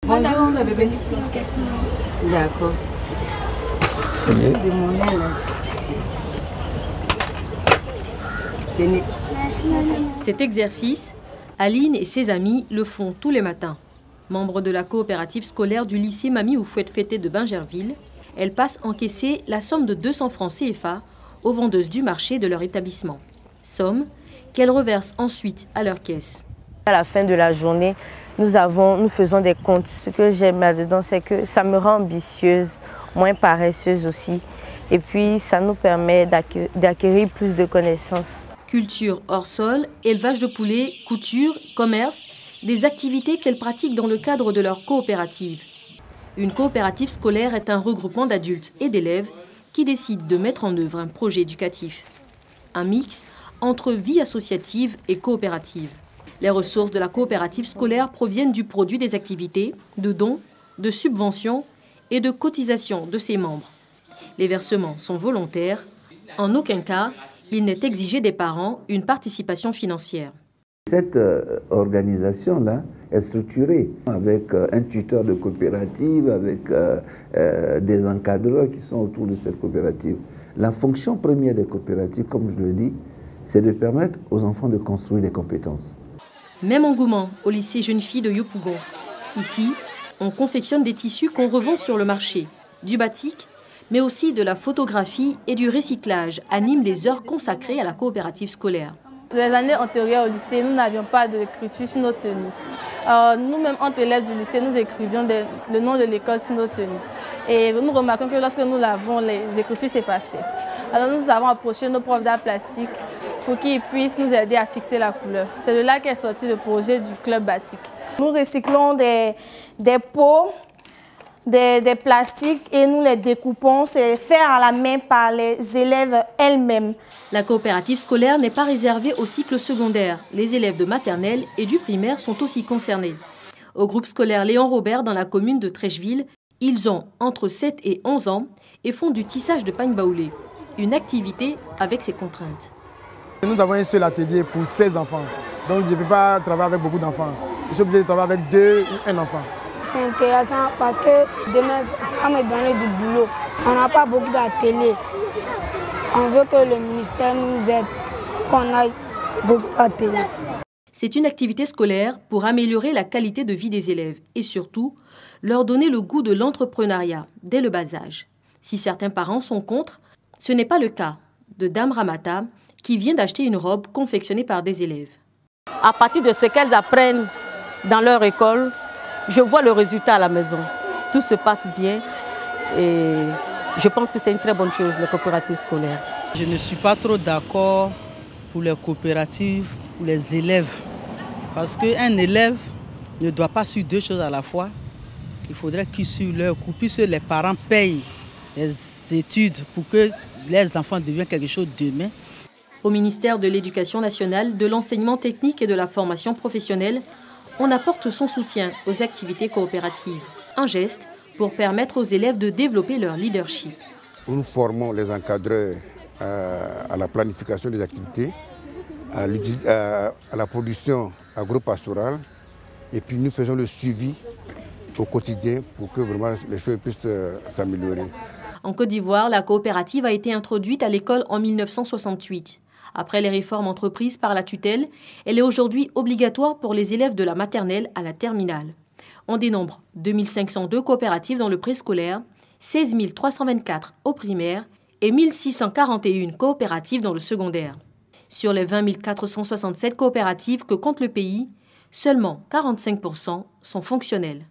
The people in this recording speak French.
Bonjour, ça bébé. D'accord. Cet exercice, Aline et ses amis le font tous les matins. Membre de la coopérative scolaire du lycée Mamie Oufouette-Fété de Bingerville, elle passe encaisser la somme de 200 francs CFA aux vendeuses du marché de leur établissement. Somme qu'elles reversent ensuite à leur caisse. À la fin de la journée, nous faisons des comptes. Ce que j'aime là-dedans, c'est que ça me rend ambitieuse, moins paresseuse aussi. Et puis, ça nous permet d'acquérir plus de connaissances. Culture hors sol, élevage de poulets, couture, commerce, des activités qu'elles pratiquent dans le cadre de leur coopérative. Une coopérative scolaire est un regroupement d'adultes et d'élèves qui décident de mettre en œuvre un projet éducatif. Un mix entre vie associative et coopérative. Les ressources de la coopérative scolaire proviennent du produit des activités, de dons, de subventions et de cotisations de ses membres. Les versements sont volontaires. En aucun cas, il n'est exigé des parents une participation financière. Cette organisation-là est structurée avec un tuteur de coopérative, avec des encadreurs qui sont autour de cette coopérative. La fonction première des coopératives, comme je le dis, c'est de permettre aux enfants de construire des compétences. Même engouement au lycée Jeune Fille de Yopougon. Ici, on confectionne des tissus qu'on revend sur le marché. Du batik, mais aussi de la photographie et du recyclage animent les heures consacrées à la coopérative scolaire. Les années antérieures au lycée, nous n'avions pas d'écriture sur nos tenues. Nous-mêmes, entre élèves du lycée, nous écrivions le nom de l'école sur nos tenues. Et nous remarquons que lorsque nous l'avons, les écritures s'effaçaient. Alors nous avons approché nos profs d'art plastique pour qu'ils puissent nous aider à fixer la couleur. C'est de là qu'est sorti le projet du club batik. Nous recyclons des pots, des plastiques et nous les découpons. C'est fait à la main par les élèves elles-mêmes. La coopérative scolaire n'est pas réservée au cycle secondaire. Les élèves de maternelle et du primaire sont aussi concernés. Au groupe scolaire Léon Robert dans la commune de Trècheville, ils ont entre 7 et 11 ans et font du tissage de pagne baoulé, une activité avec ses contraintes. Nous avons un seul atelier pour 16 enfants, donc je ne peux pas travailler avec beaucoup d'enfants. Je suis obligé de travailler avec 2 ou 1 enfant. C'est intéressant parce que demain, ça va me donner du boulot. On n'a pas beaucoup d'ateliers. On veut que le ministère nous aide, qu'on aille beaucoup d'ateliers. C'est une activité scolaire pour améliorer la qualité de vie des élèves et surtout leur donner le goût de l'entrepreneuriat dès le bas âge. Si certains parents sont contre, ce n'est pas le cas de Dame Ramata qui vient d'acheter une robe confectionnée par des élèves. À partir de ce qu'elles apprennent dans leur école, je vois le résultat à la maison. Tout se passe bien et je pense que c'est une très bonne chose, la coopérative scolaire. Je ne suis pas trop d'accord pour les coopératives, pour les élèves. Parce qu'un élève ne doit pas suivre 2 choses à la fois. Il faudrait qu'ils suivent leur cours, puisque les parents payent les études pour que les enfants deviennent quelque chose demain. Au ministère de l'Éducation nationale, de l'enseignement technique et de la formation professionnelle, on apporte son soutien aux activités coopératives. Un geste pour permettre aux élèves de développer leur leadership. Nous formons les encadreurs à la planification des activités, à la production agro-pastorale, et puis nous faisons le suivi au quotidien pour que vraiment les choses puissent s'améliorer. En Côte d'Ivoire, la coopérative a été introduite à l'école en 1968. Après les réformes entreprises par la tutelle, elle est aujourd'hui obligatoire pour les élèves de la maternelle à la terminale. On dénombre 2502 coopératives dans le préscolaire, 16 324 au primaire et 1641 coopératives dans le secondaire. Sur les 20 467 coopératives que compte le pays, seulement 45% sont fonctionnelles.